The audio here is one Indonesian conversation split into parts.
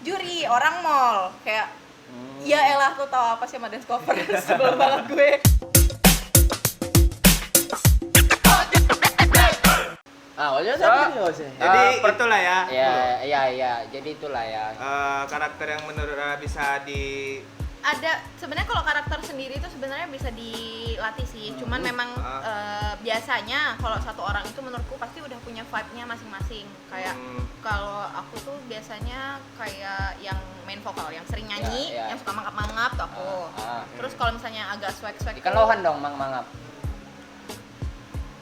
juri orang mall kayak ya elah tuh tahu apa sih sama dance cover sebel banget gue. Wajar sih. Jadi itulah ya. Iya. Jadi itulah ya. Karakter yang menurut Rara bisa di Ada sebenarnya kalau karakter sendiri itu sebenarnya bisa dilatih sih. Cuman memang biasanya kalau satu orang itu menurutku pasti udah punya vibe-nya masing-masing. Kayak kalau aku tuh biasanya kayak yang main vokal, yang sering nyanyi, yang suka mangap-mangap tuh aku. Terus kalau misalnya agak swag-swag Ikan lohan dong, mangap.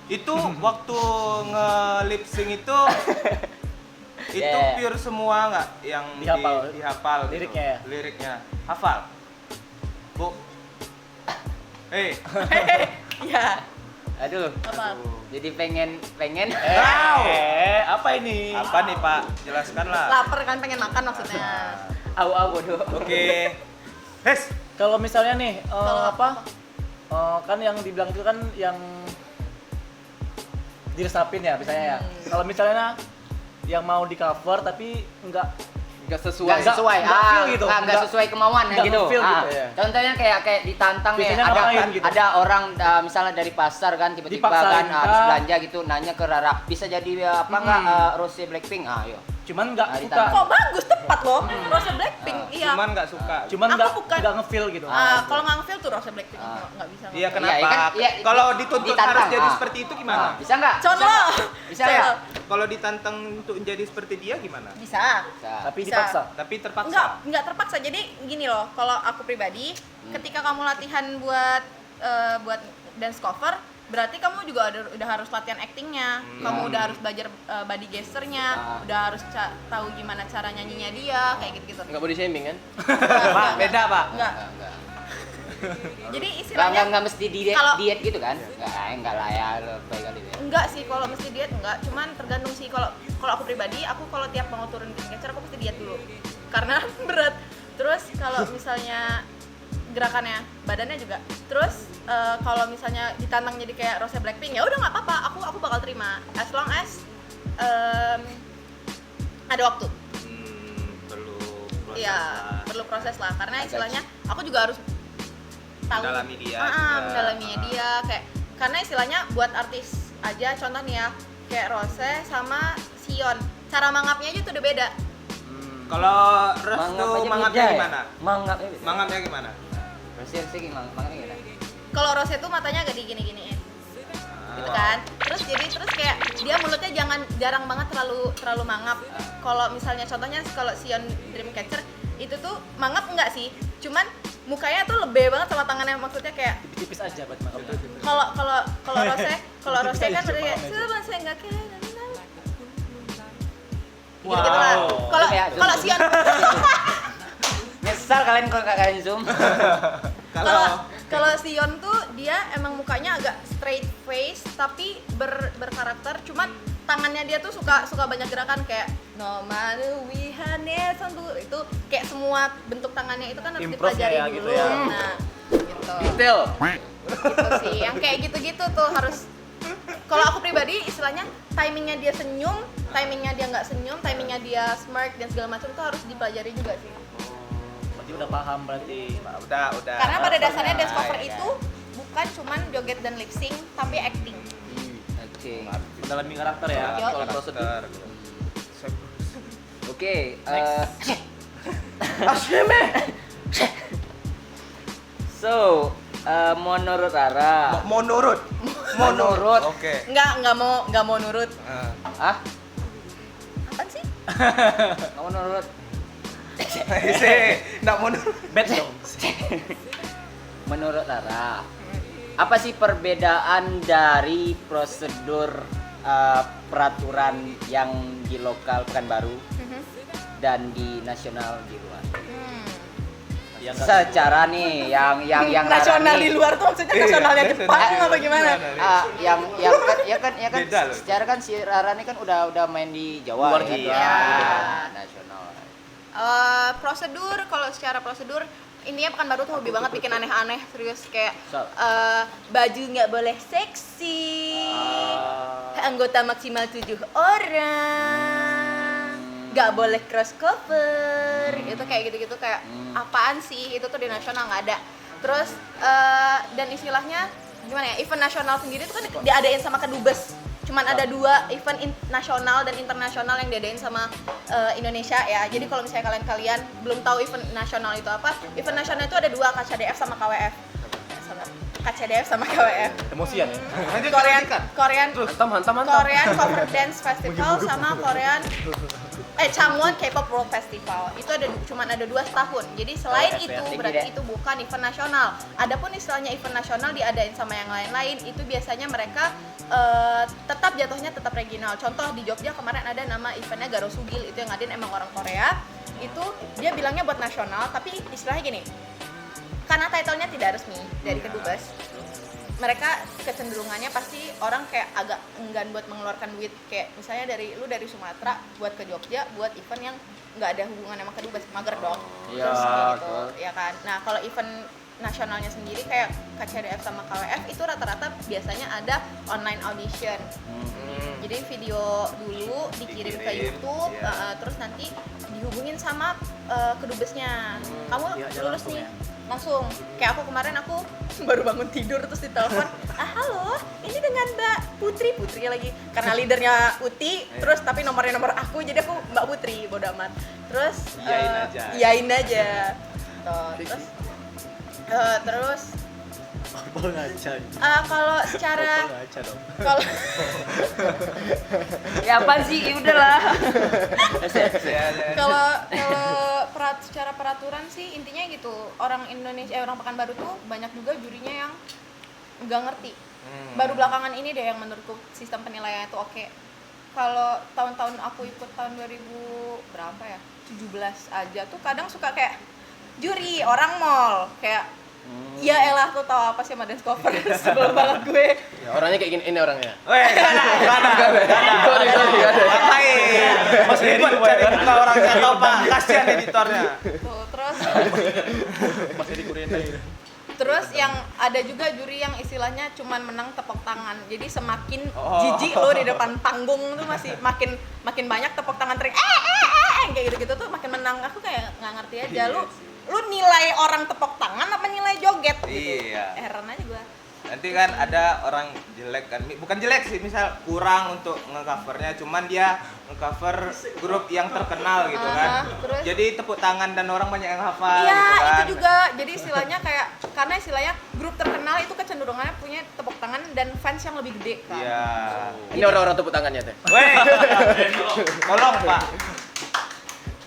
itu waktu nge-lip sync itu pure semua nggak yang dihafal liriknya gitu. Liriknya hafal Bu Ya. Aduh. Apa? Jadi pengen apa ini? Apa nih Pak? Jelaskanlah. Lapar kan pengen makan maksudnya. bodoh. Oke. Kalau misalnya nih Kalau kan yang dibilang itu kan yang diresapin ya misalnya ya. Kalau misalnya yang mau di cover tapi nggak sesuai feel gitu. Nggak sesuai kemauan ya Nggak gitu. feel gitu, ya. Contohnya kayak ditantang nih, Biasanya ngapain gitu? ada orang misalnya dari pasar kan tiba-tiba Dipaksain, kan habis belanja gitu nanya ke Rara, bisa jadi apa nggak Rose Blackpink? Ayo. Cuman nggak suka. ditantang. Kok bagus tepat loh. Rose Blackpink. Iya. Cuman nggak suka. Cuman Aku bukan- nggak ngefeel gitu. Kalau nggak ngefeel tuh Rose Blackpink nggak bisa. Iya ngefeel. kenapa? Iya, Kalau dituntut ditantang, harus jadi ah. seperti itu gimana? Bisa nggak? Contoh. Bisa nggak? Kalau ditantang untuk menjadi seperti dia gimana? Bisa. Tapi Bisa. dipaksa. Tapi terpaksa. Enggak terpaksa. Jadi gini loh, kalau aku pribadi, ketika kamu latihan buat dance cover, berarti kamu juga udah harus latihan actingnya. Kamu udah harus belajar body gesture-nya, udah harus tahu gimana cara nyanyinya dia, kayak gitu-gitu. Enggak body shaming kan? Pak, beda Pak. Enggak. Enggak. Jadi istilahnya Nggak mesti diet Kalau- gitu kan? Enggak lah ya, lebih kali ya. enggak sih kalau mesti diet enggak, cuman tergantung sih. Kalau aku pribadi, aku kalau tiap mau turun gesture aku mesti diet dulu. Karena berat. Terus kalau misalnya gerakannya, badannya juga. Terus kalau misalnya ditantang jadi kayak Rose Blackpink, ya udah nggak apa-apa, aku bakal terima as long as ada waktu. Perlu proses Iya, lah. perlu proses lah. Karena istilahnya aku juga harus tahu Mendalami dia juga. mendalaminya dia kayak karena istilahnya buat artis aja contoh nih ya kayak Rose sama Sion, cara mangapnya aja tuh udah beda. Kalau Ros tuh mangapnya gimana? Mangapnya gimana? Sih mangapnya gimana? Kalau Rose tuh matanya agak digini-giniin gitu kan, terus kayak dia mulutnya jarang banget terlalu mangap. Kalau misalnya contohnya kalau Sion Dreamcatcher itu tuh mangap enggak sih, cuman mukanya tuh lebih banget sama tangannya, maksudnya kayak Tipis aja buat makan. kalau Rose kan kayak coba saya enggak kayak gitu lah. Kalau Sion Nyesal kalian kalau nggak kalian zoom. kalau Sion tuh dia emang mukanya agak straight face tapi berkarakter, cuman tangannya dia tuh suka banyak gerakan kayak no matter we hane itu kayak semua bentuk tangannya itu kan harus Improve dipelajari ya, dulu. gitu ya. Nah, gitu. Detail. Gitu sih. Yang kayak gitu-gitu tuh harus, kalau aku pribadi istilahnya timingnya dia senyum, timingnya dia nggak senyum, timingnya dia smirk dan segala macam itu harus dipelajari juga sih. Berarti udah paham berarti. Udah. Karena pada dasarnya dance cover iya. itu bukan cuman joget dan lip sync tapi acting. Oke. Mendalami karakter ya. Yo. Kalau prosedur. Oke. So, menurut Rara. Menurut. Oke. Nggak mau nurut. Ah? Apaan sih? Nggak mau nurut. Nggak menurut. Bad dong. Menurut Rara, apa sih perbedaan dari prosedur peraturan yang di lokal Pekanbaru dan di nasional di luar? Yang Secara nih, yang nasional Rara di nih, luar tuh maksudnya nasionalnya Jepang apa gimana? ya kan secara kan si Rara nih kan udah main di Jawa Luar ya, gitu. Iya. nasional. Prosedur, kalau secara prosedur intinya Pekanbaru tuh hobi banget bikin aneh-aneh, serius kayak So. baju nggak boleh seksi, anggota maksimal 7 orang, nggak boleh cross cover, Together itu kayak gitu-gitu kayak apaan sih, itu tuh di nasional nggak ada. Terus dan istilahnya gimana ya, event nasional sendiri itu kan diadain sama kedubes, cuman ada 2 event nasional dan internasional yang diadain sama Indonesia ya. Jadi kalau misalnya kalian belum tahu event nasional itu apa, event nasional itu ada 2, KCDF sama KWF. KCDF sama KWF. Emosian ya. Korean Hantam. Korean Cover Dance Festival sama Changwon K-pop World Festival. Itu cuman ada 2 setahun. Jadi selain itu berarti itu bukan event nasional. Adapun istilahnya event nasional diadain sama yang lain-lain, itu biasanya mereka tetap jatuhnya tetap regional. Contoh di Jogja kemarin ada nama eventnya Garo Sugil, itu yang ngadain emang orang Korea. Itu dia bilangnya buat nasional, tapi istilahnya gini, karena title-nya tidak resmi dari kedubes, mereka kecenderungannya pasti orang kayak agak enggan buat mengeluarkan duit, kayak misalnya dari Sumatera buat ke Jogja buat event yang nggak ada hubungan sama kedubes, mager dong. Iya, Terus kayak gitu betul. ya kan. Nah kalau event nasionalnya sendiri kayak KCDF sama KWF itu rata-rata biasanya ada online audition. Jadi video dulu dikirim ke YouTube, terus nanti dihubungin sama kedubesnya. Kamu lulus nih, langsung. Kayak aku kemarin aku baru bangun tidur terus ditelepon, halo, ini dengan Mbak Putri lagi, karena leadernya Uti, terus tapi nomornya nomor aku, jadi aku Mbak Putri, bodo amat. Terus iyain aja. Terus kalau secara kalau Ya apaan sih? Ya udahlah. kalau secara peraturan sih intinya gitu, orang Indonesia orang Pekanbaru tuh banyak juga jurinya yang nggak ngerti. Baru belakangan ini deh yang menurutku sistem penilaiannya tuh oke. Kalau tahun-tahun aku ikut tahun 2000 berapa ya, 17 aja tuh kadang suka kayak juri orang mall kayak ya elah tuh tahu apa sih sama dance cover, sebel banget gue. Ya, orangnya kayak gini, ini orangnya. Mas Edward cari muka orangnya tau Pak, kasihan editornya. Tuh, terus Masih di Kurienta gitu. terus yang ada juga juri yang istilahnya cuman menang tepuk tangan. Jadi semakin jijik lo di depan panggung tuh masih makin banyak tepuk tangan trik kayak gitu-gitu tuh makin menang. Aku kayak nggak ngerti aja, lu nilai orang tepuk tangan apa nilai joget gitu. Iya. Heran aja gua. Nanti kan ada orang jelek kan, bukan jelek sih, misal kurang untuk nge-covernya, cuman dia nge-cover grup yang terkenal gitu kan. Terus? Jadi tepuk tangan dan orang banyak yang hafal Iya, gitu kan. itu juga. Jadi istilahnya kayak karena istilahnya grup terkenal itu kecenderungannya punya tepuk tangan dan fans yang lebih gede kan. Iya. Ini orang-orang tepuk tangannya teh. Weh. Tolong Pak.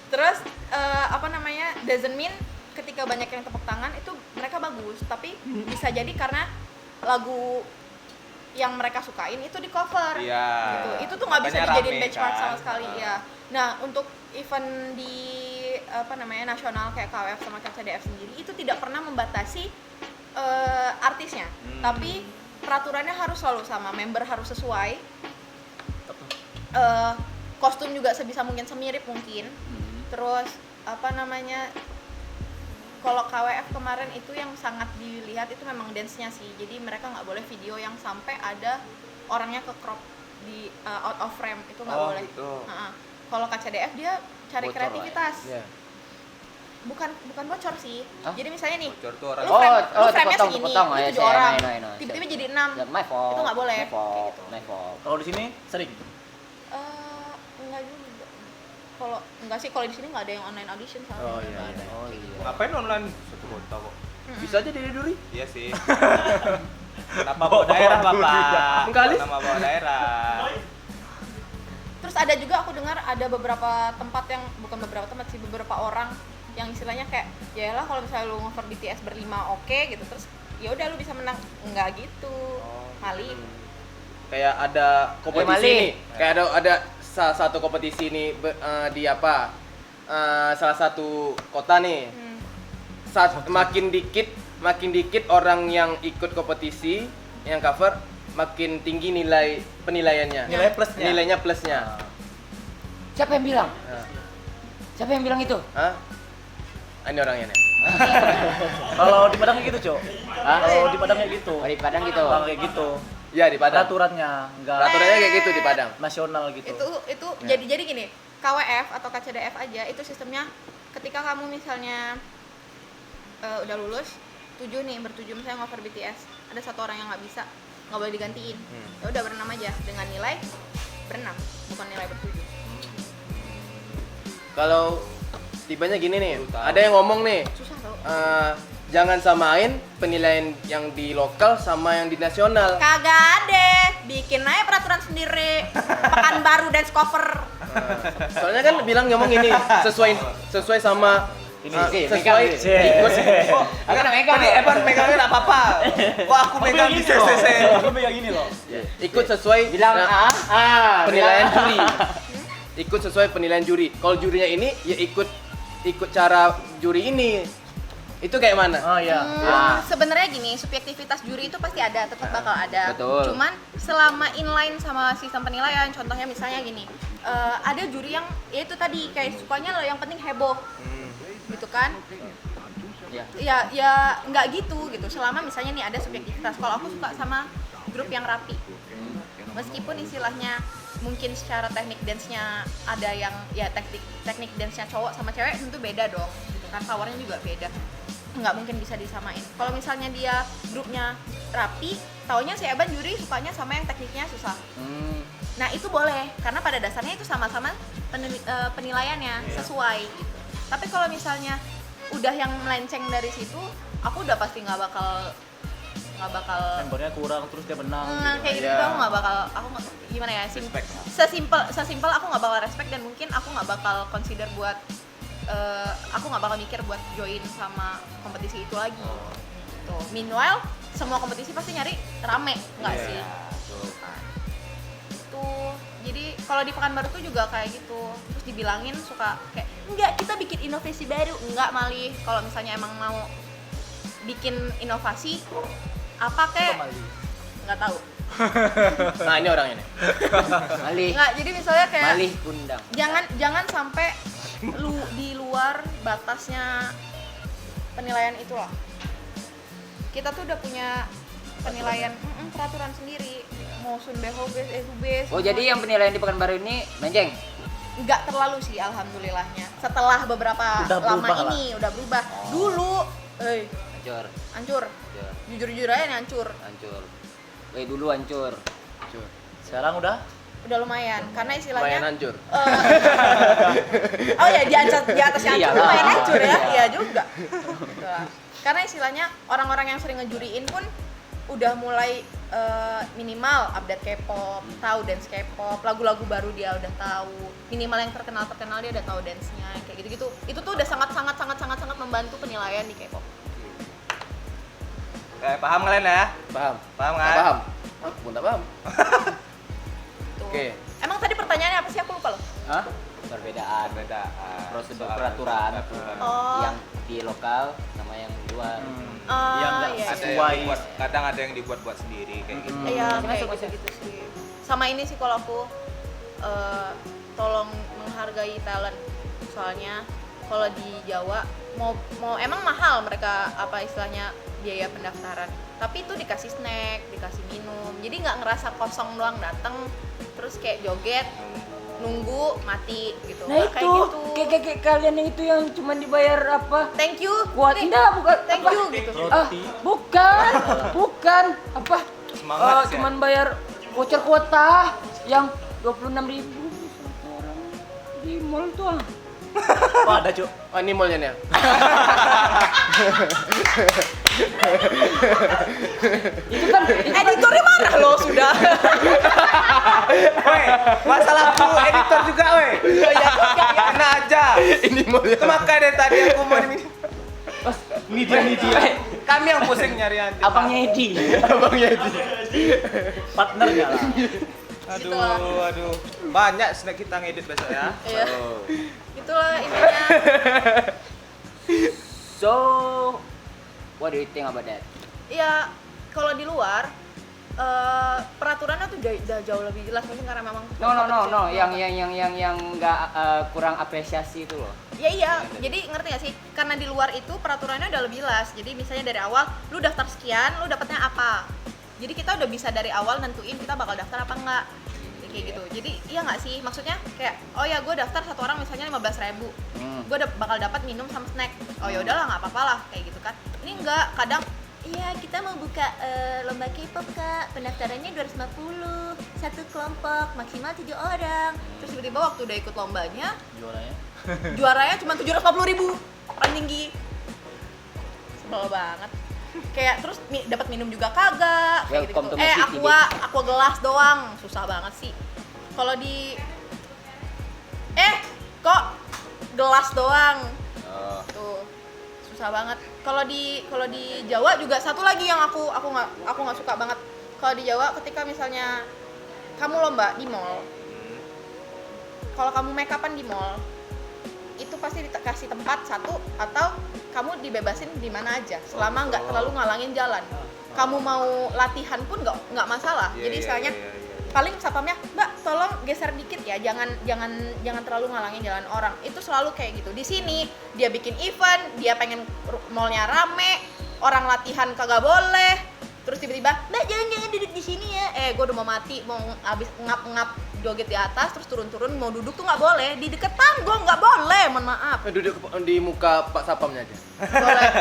Terus doesn't mean ketika banyak yang tepuk tangan itu mereka bagus, tapi bisa jadi karena lagu yang mereka sukain itu di cover. Iya. Gitu. Itu tuh nggak bisa Makanya dijadiin rame benchmark kan. sama sekali ya. Nah, untuk event di nasional kayak KWF sama KCDF sendiri itu tidak pernah membatasi artisnya. Tapi peraturannya harus selalu sama, member harus sesuai. Kostum juga sebisa mungkin semirip mungkin. Terus kalau KWF kemarin itu yang sangat dilihat itu memang dance-nya sih. Jadi mereka nggak boleh video yang sampai ada orangnya ke crop di out of frame, itu nggak boleh. Gitu. Kalau KCDF dia cari Bocor kreativitas. Iya. Bukan bocor sih. Hah? Jadi misalnya nih, Bocor tuh orang. lu frame-nya dipotong, segini, dipotong. lu Ya, 7 saya orang, know. tiba-tiba jadi 6. Ya, my fault. Itu nggak boleh. My fault. Kayak gitu. My fault. Kalau di sini sering. Enggak juga. Kalau enggak sih, kalau di sini nggak ada yang online audition soalnya. Oh iya. Oh iya. Ngapain online satu kota kok? Bisa aja jadi duri. Iya sih. Nama bawa daerah Bapak. Mengkalis. Nama bawa daerah. Terus ada juga aku dengar ada beberapa tempat yang bukan beberapa tempat sih, beberapa orang yang istilahnya kayak ya lah kalau misalnya lu ngover BTS berlima oke gitu, terus ya udah lu bisa menang. Enggak gitu. Mali. Kayak ada kompetisi Mali. nih. Kayak ada salah satu kompetisi nih di apa? Salah satu kota nih. Makin dikit orang yang ikut kompetisi yang cover, makin tinggi nilai penilaiannya. Nilai plusnya. Nilainya plusnya. Siapa yang bilang? Nah. Siapa yang bilang itu? Hah? Ini orangnya nih. Kalau di Padang kayak gitu, Cok. Hah? Kalau di Padang kayak gitu. Oh, di Padang gitu. Kalau kayak gitu. Ya di Padang. Peraturannya enggak Peraturannya kayak gitu di Padang. nasional gitu. Itu jadi gini, KWF atau KCDF aja itu sistemnya ketika kamu misalnya udah lulus bertujuh misalnya ngover BTS, ada satu orang yang nggak bisa, nggak boleh digantiin, ya udah berenam aja dengan nilai berenam, bukan nilai bertujuh. Kalau tibanya gini nih, ada yang ngomong nih, Susah tau. jangan samain penilaian yang di lokal sama yang di nasional. Kagak ada, bikin aja peraturan sendiri. Pekanbaru dance cover. Soalnya kan bilang ngomong gini, sesuai sama sesuai ikut. Aku udah megang. Tadi Evan megangnya nggak apa-apa. Kok aku megang di CCC? Aku megang ini loh. Ikut sesuai Bilang penilaian juri. Ikut sesuai penilaian juri. Kalau jurinya ini ya ikut cara juri ini. Itu kayak mana? Oh iya. Sebenarnya gini, subjektivitas juri itu pasti ada, tetap bakal ada. Betul. Cuman selama inline sama sistem penilaian, contohnya misalnya gini, ada juri yang ya itu tadi kayak sukanya lo yang penting heboh, gitu kan? Ya nggak gitu. Selama misalnya nih ada subjektivitas. Kalau aku suka sama grup yang rapi, meskipun istilahnya mungkin secara teknik dance-nya ada yang ya teknik dance-nya cowok sama cewek tentu beda dong, gitu kan, powernya juga beda, nggak mungkin bisa disamain. Kalau misalnya dia grupnya rapi, taunya si Eban juri sukanya sama yang tekniknya susah, nah itu boleh karena pada dasarnya itu sama-sama penilaiannya sesuai gitu. Tapi kalau misalnya udah yang melenceng dari situ, aku udah pasti nggak bakal Membernya kurang terus dia menang. kayak gitu, aku nggak bakal, gimana ya, sesimpel aku nggak bakal respect, dan mungkin aku nggak bakal consider buat aku nggak bakal mikir buat join sama kompetisi itu lagi. Tuh, meanwhile semua kompetisi pasti nyari rame, nggak sih? Tuh, jadi kalau di Pekanbaru tuh juga kayak gitu. Terus dibilangin suka kayak enggak, kita bikin inovasi baru, enggak malih. Kalau misalnya emang mau bikin inovasi apa kek nggak tahu. Nah, ini orangnya nih. Malih. Nggak, jadi misalnya kayak Malih kundang. jangan sampai di luar batasnya penilaian itu lah. Kita tuh udah punya penilaian peraturan sendiri, mau Sunbeho base. Oh, jadi yang penilaian di Pekanbaru ini menceng? Nggak terlalu sih, alhamdulillahnya. Setelah beberapa Udah lama berubah ini udah berubah. Dulu hancur. Jujur aja nih hancur. Dulu hancur. Sekarang udah Lumayan, karena Lumayan istilahnya hancur. oh ya, di atasnya hancur Iyalah. lumayan hancur ya. Iya juga. Gitu lah. Karena istilahnya orang-orang yang sering ngejuriin pun udah mulai minimal update K-pop, tahu dance K-pop, lagu-lagu baru dia udah tahu, minimal yang terkenal dia udah tahu dance-nya, kayak gitu-gitu. Itu tuh udah sangat membantu penilaian di K-pop. Paham kalian ya? Paham? Paham Nggak kan? paham? Aku nggak paham. Tuh. Oke. Emang tadi pertanyaannya apa sih, aku lupa loh. Hah? Perbedaan prosedur peraturan Oh. yang di lokal sama yang di luar. yang nggak iya. sesuai. Kadang ada yang dibuat-buat sendiri kayak gitu. Iya, Masuk, kayak masuk. gitu sih. Sama ini sih kalau aku tolong menghargai talent. Soalnya kalau di Jawa mau emang mahal mereka apa istilahnya biaya pendaftaran. Tapi itu dikasih snack, dikasih minum. Jadi nggak ngerasa kosong doang datang terus kayak joget, nunggu mati gitu. Nah Nggak itu, kayak gitu. kayak kalian yang itu yang cuma dibayar apa? Thank you. Kuat Nih, enggak, bukan thank apa? you gitu. Roti. Bukan apa? Semangat sih. Cuman bayar voucher kuota yang 26.000 satu orang di mall tuh. Oh, ada, Cuk. Oh, ini mallnya nih. Itu kan Editornya marah loh sudah. Woi, masalah aku editor juga, woi. Enak aja. Ini mallnya. Itu makanya dari tadi aku mau ini. Ini dia. Kami yang pusing nyari anti. abangnya Edi. Abangnya itu. Partnernya lah. Aduh. Banyak snack kita ngedit besok ya. Iya. Itulah intinya. So, what do you think about that? Ya kalau di luar peraturannya tuh udah jauh lebih jelas, mungkin karena memang No, yang nggak kurang apresiasi itu loh. ya iya, jadi ngerti gak sih, karena di luar itu peraturannya udah lebih jelas. Jadi misalnya dari awal lu daftar sekian, lu dapetnya apa, jadi kita udah bisa dari awal nentuin kita bakal daftar apa enggak, kayak kayak gitu. Jadi iya nggak sih, maksudnya kayak oh ya gue daftar satu orang misalnya 15.000, gue bakal dapat minum sama snack. Oh ya udahlah nggak apa-apa lah kayak gitu kan. Ini enggak, kadang iya kita mau buka lomba K-pop kak, pendaftarannya 250 satu kelompok maksimal 7 orang. Terus tiba-tiba waktu udah ikut lombanya juaranya cuma 750.000, paling tinggi. Sebel banget. Kayak terus dapat minum juga kagak kayak gitu. Aqua gelas doang, susah banget sih. Kalau di kok gelas doang. Tuh. Susah banget. Kalau di Jawa juga satu lagi yang aku nggak suka banget. Kalau di Jawa ketika misalnya kamu lomba di mall, kalau kamu make upan di mall, itu pasti dikasih tempat satu atau kamu dibebasin di mana aja selama nggak terlalu ngalangin jalan. Kamu mau latihan pun nggak masalah. Jadi istilahnya paling satpamnya, Mbak tolong geser dikit ya, jangan terlalu ngalangin jalan orang. Itu selalu kayak gitu. Di sini dia bikin event, dia pengen mallnya rame, orang latihan kagak boleh. Terus tiba-tiba, Mbak jangan duduk di sini ya. Gue udah mau mati, mau abis ngap joget di atas, terus turun mau duduk tuh nggak boleh. Di deketan gue nggak boleh, mohon maaf. Duduk di muka Pak Satpamnya aja. Boleh.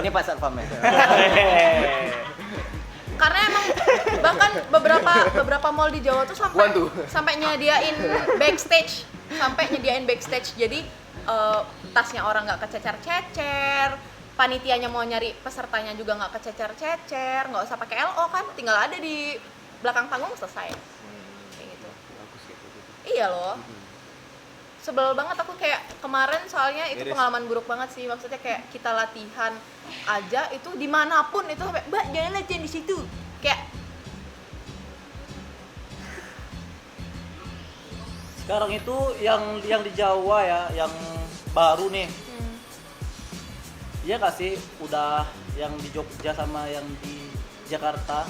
Ini Pak Satpam ya. Karena emang bahkan beberapa mall di Jawa tuh sampai nyediain backstage. Jadi tasnya orang nggak kececer-cecer, panitianya mau nyari pesertanya juga nggak kececer-cecer, nggak usah pakai LO kan, tinggal ada di belakang panggung selesai. Kayak gitu. Iya loh. Sebel banget aku kayak kemarin, soalnya itu pengalaman buruk banget sih. Maksudnya kayak kita latihan aja itu dimanapun itu sampai Mbak jangan latihan di situ. Kayak sekarang itu yang di Jawa ya, yang baru nih. Iya nggak sih, udah yang di Jogja sama yang di Jakarta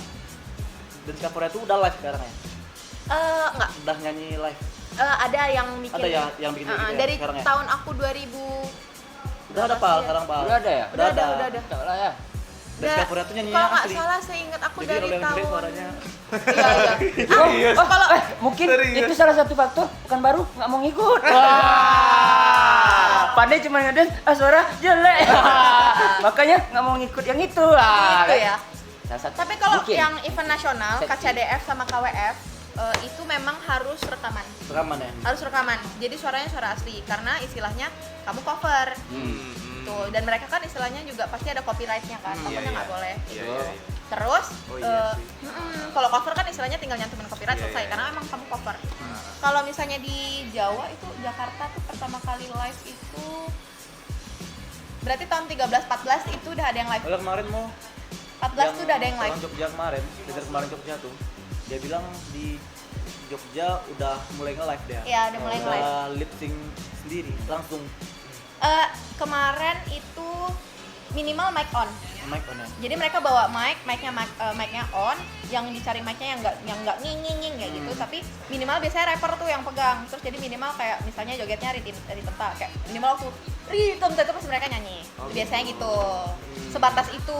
dan Singapura itu udah live sekarang ya? Enggak. Udah nyanyi live? Ada yang bikin. Ada ya yang bikin dari sekarang ya? tahun aku 2000. Udah ada Pak sekarang Pak? Udah ada ya? Udah ada. Enggak lah ya. Dan Singapura itu nyanyinya kalau nggak asli. salah saya ingat aku Jadi dari kalau yang tahun. jelek suaranya. Iya. Kalau Mungkin itu salah satu faktor bukan baru nggak mau ngikut. Wah. Pandai cuma ngeden, suara jelek. Makanya nggak mau ngikut yang itu. gitu ya. Salah satu. Tapi kalau Mungkin. yang event nasional, Seksi. KCDF sama KWF itu memang harus rekaman. Rekaman ya? Harus rekaman. Jadi suaranya suara asli karena istilahnya kamu cover. Tuh, dan mereka kan istilahnya juga pasti ada copyright-nya kan. Makanya nggak boleh. Gitu. Terus kalau cover kan istilahnya tinggal nyantumin copyright selesai karena emang kamu cover. Kalau misalnya di Jawa itu Jakarta tuh pertama kali live itu berarti tahun 13-14 itu udah ada yang live. Kalau kemarin mau 14 tuh udah ada yang live. Orang Jogja kemarin, dari kemarin Jogja tuh, dia bilang di Jogja udah mulai nge-live dia. Iya, udah mulai nge-live. Udah lip sync sendiri, langsung Kemarin itu minimal mic on. mic on ya. Jadi mereka bawa mic-nya on, yang dicari mic-nya yang nggak nging kayak gitu, tapi minimal biasanya rapper tuh yang pegang. Terus jadi minimal kayak misalnya jogetnya Rhythm Ta, kayak minimal aku Rhythm Ta itu pasti mereka nyanyi. Biasanya gitu. Sebatas itu.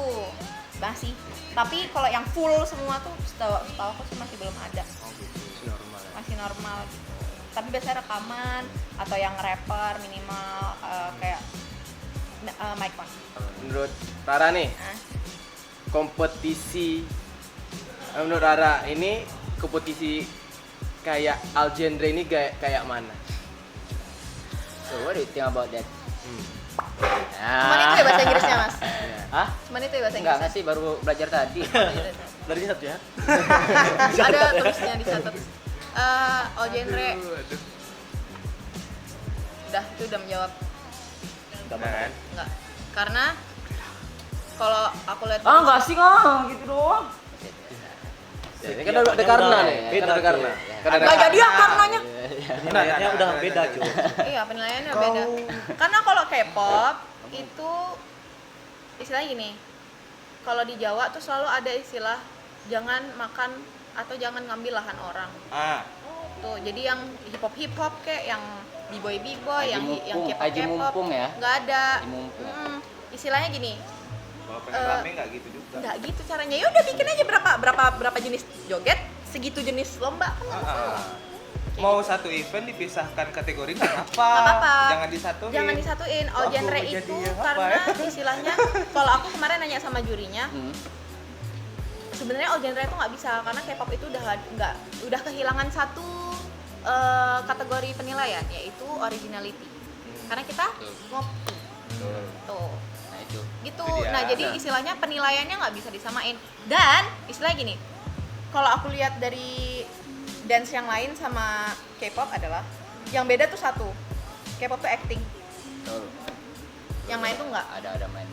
Masih. Tapi kalau yang full semua tuh setahu aku sih masih belum ada. Masih normal gitu. Tapi biasanya rekaman atau yang rapper minimal kayak mic on. Menurut Rara nih, kompetisi menurut Rara ini kompetisi kayak Al Genre ini kayak mana? So what do you think about that? Cuman itu ya bahasa Inggrisnya, Mas? Hah? Cuman itu ya bahasa Enggak Inggrisnya? sih, baru belajar tadi. Dari satu ya. Ada tulisnya dicatat. All genre. Udah, itu udah menjawab. Kan? Enggak. Karena kalau aku lihat Enggak sih, gitu doang. Ya, kan ada karena nih, Beda, kan ada karena. cuy. Kan ada nggak jadi ya karenanya. Penilaiannya udah beda cuy. Iya, penilaiannya beda. Karena kalau K-pop itu istilahnya gini. Kalau di Jawa tuh selalu ada istilah jangan makan atau jangan ngambil lahan orang. Tuh, jadi yang hip hop kayak yang b-boy yang K-pop Aji mumpung ya. nggak ada. Aji mumpung. Istilahnya gini, Kalau pengen rame nggak gitu juga. nggak gitu caranya. Ya udah bikin aja berapa jenis joget, segitu jenis lomba kan nggak masalah. Kayak Mau gitu. satu event dipisahkan kategori nggak apa-apa. Nggak apa-apa. Jangan disatuin. Jangan disatuin all Aku genre jadi itu yang apa karena ya? istilahnya kalau aku kemarin nanya sama jurinya, sebenarnya all genre itu nggak bisa karena K-pop itu udah kehilangan satu kategori penilaian yaitu originality. Karena kita ngopi tuh Nah itu. gitu. Itu dia. Nah jadi istilahnya penilaiannya nggak bisa disamain. Dan istilahnya gini, kalau aku lihat dari dance yang lain sama K-pop adalah yang beda tuh satu, K-pop tuh acting, Betul. yang lain tuh nggak. Ada main.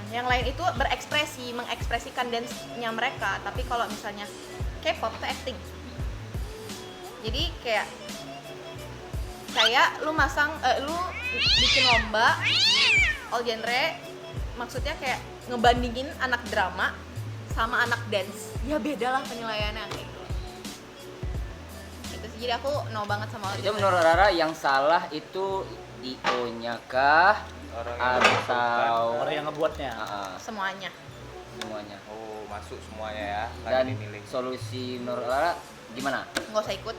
Yang lain itu berekspresi, mengekspresikan dance-nya mereka. Tapi kalau misalnya K-pop tuh acting. Jadi kayak lu lu bikin lomba all genre, maksudnya kayak ngebandingin anak drama sama anak dance. Ya beda lah penilaiannya kayak gitu. Itu sih, jadi aku no banget sama all Itu genre. menurut Rara yang salah itu IO-nya kah Orang yang atau Orang yang ngebuatnya. Semuanya. semuanya? Oh, masuk semuanya ya. Nggak Dan dimilih. solusi menurut Rara gimana? Nggak usah ikut.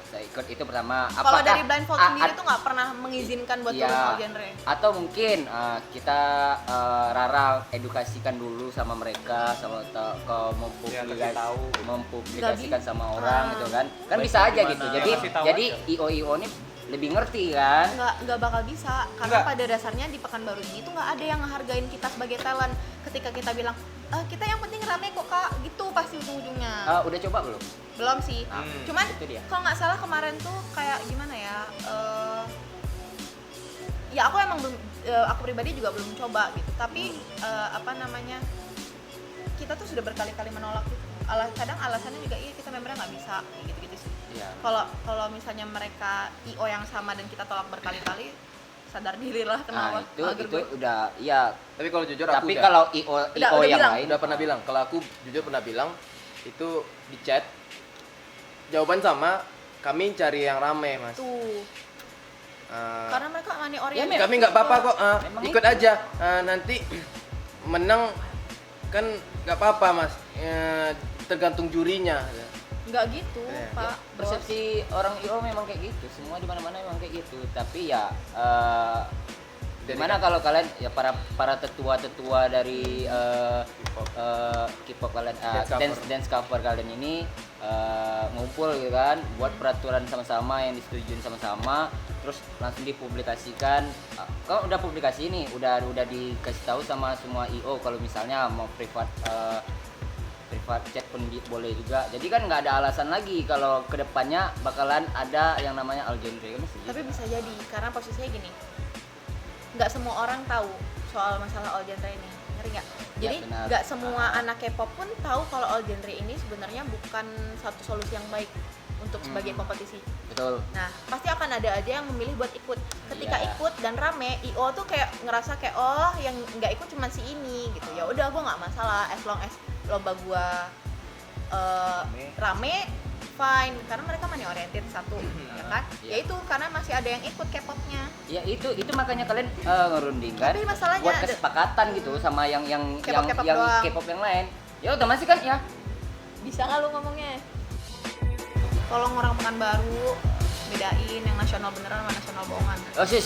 Saya ikut itu pertama. Kalau dari blindfold sendiri at- tuh nggak pernah mengizinkan buat Iya. tulis all genre. Atau mungkin kita Rara edukasikan dulu sama mereka, sama kasih tahu. mempublikasikan Nggak sama orang Ah. gitu kan. Kan Baik, bisa aja gimana? gitu. Ya, Jadi kasih tahu jadi aja. IO ini lebih ngerti kan. Nggak bakal bisa karena Nggak. pada dasarnya di Pekanbaru ini tuh nggak ada yang ngehargain kita sebagai talent. Ketika kita bilang kita yang penting rame kok kak, gitu pasti ujung-ujungnya. Udah coba belum? Belum sih. Cuman itu dia. kalau nggak salah kemarin tuh kayak gimana ya? Ya aku emang belum, aku pribadi juga belum coba gitu. Tapi apa namanya? Kita tuh sudah berkali-kali menolak gitu. Kadang alasannya juga iya kita membernya nggak bisa kayak gitu-gitu sih. Iya. Kalau misalnya mereka IO yang sama dan kita tolak berkali-kali, sadar diri lah Nah, kenapa. itu Mager gue. udah ya. Tapi kalau jujur aku Tapi udah- kalau IO Udah yang bilang. lain udah pernah bilang, kalau aku jujur pernah bilang itu di chat jawaban sama, kami cari yang rame mas. Tuh, Ah, karena mereka money Ya, oriented. kami nggak apa-apa kok, Memang ikut itu. aja. Nanti menang kan nggak apa-apa mas. Tergantung jurinya. Nggak gitu, Iya. Pak. Bos. Persepsi orang IO memang kayak gitu, semua di mana-mana memang kayak gitu. Tapi ya gimana kalau kalian ya para tetua-tetua dari K-pop kalian, dance cover kalian ini ngumpul gitu kan, buat peraturan sama-sama yang disetujuin sama-sama, terus langsung dipublikasikan. Kalau udah publikasi ini, udah dikasih tahu sama semua IO kalau misalnya mau private chat pun boleh juga. Jadi kan nggak ada alasan lagi kalau kedepannya bakalan ada yang namanya all genre kan sih. Tapi bisa jadi karena posisinya gini, nggak semua orang tahu soal masalah all genre ini, ngerti nggak? Jadi benar. nggak semua anak K-pop pun tahu kalau all genre ini sebenarnya bukan satu solusi yang baik untuk sebagai kompetisi. Betul. Nah, pasti akan ada aja yang memilih buat ikut. Ketika Iya. ikut dan rame, IO tuh kayak ngerasa kayak oh yang nggak ikut cuma si ini gitu. Ya udah, gua nggak masalah as long as lomba gua rame, fine. Karena mereka money oriented satu, ya kan? Iya. Ya itu karena masih ada yang ikut K-popnya. Ya itu makanya kalian ngerundingkan Tapi masalahnya buat ada- kesepakatan gitu sama yang K-pop doang. K-pop yang lain. Ya otomatis kan ya. Bisa nggak lu ngomongnya? Tolong orang Pekanbaru bedain yang nasional beneran sama nasional bohongan. Oh sih.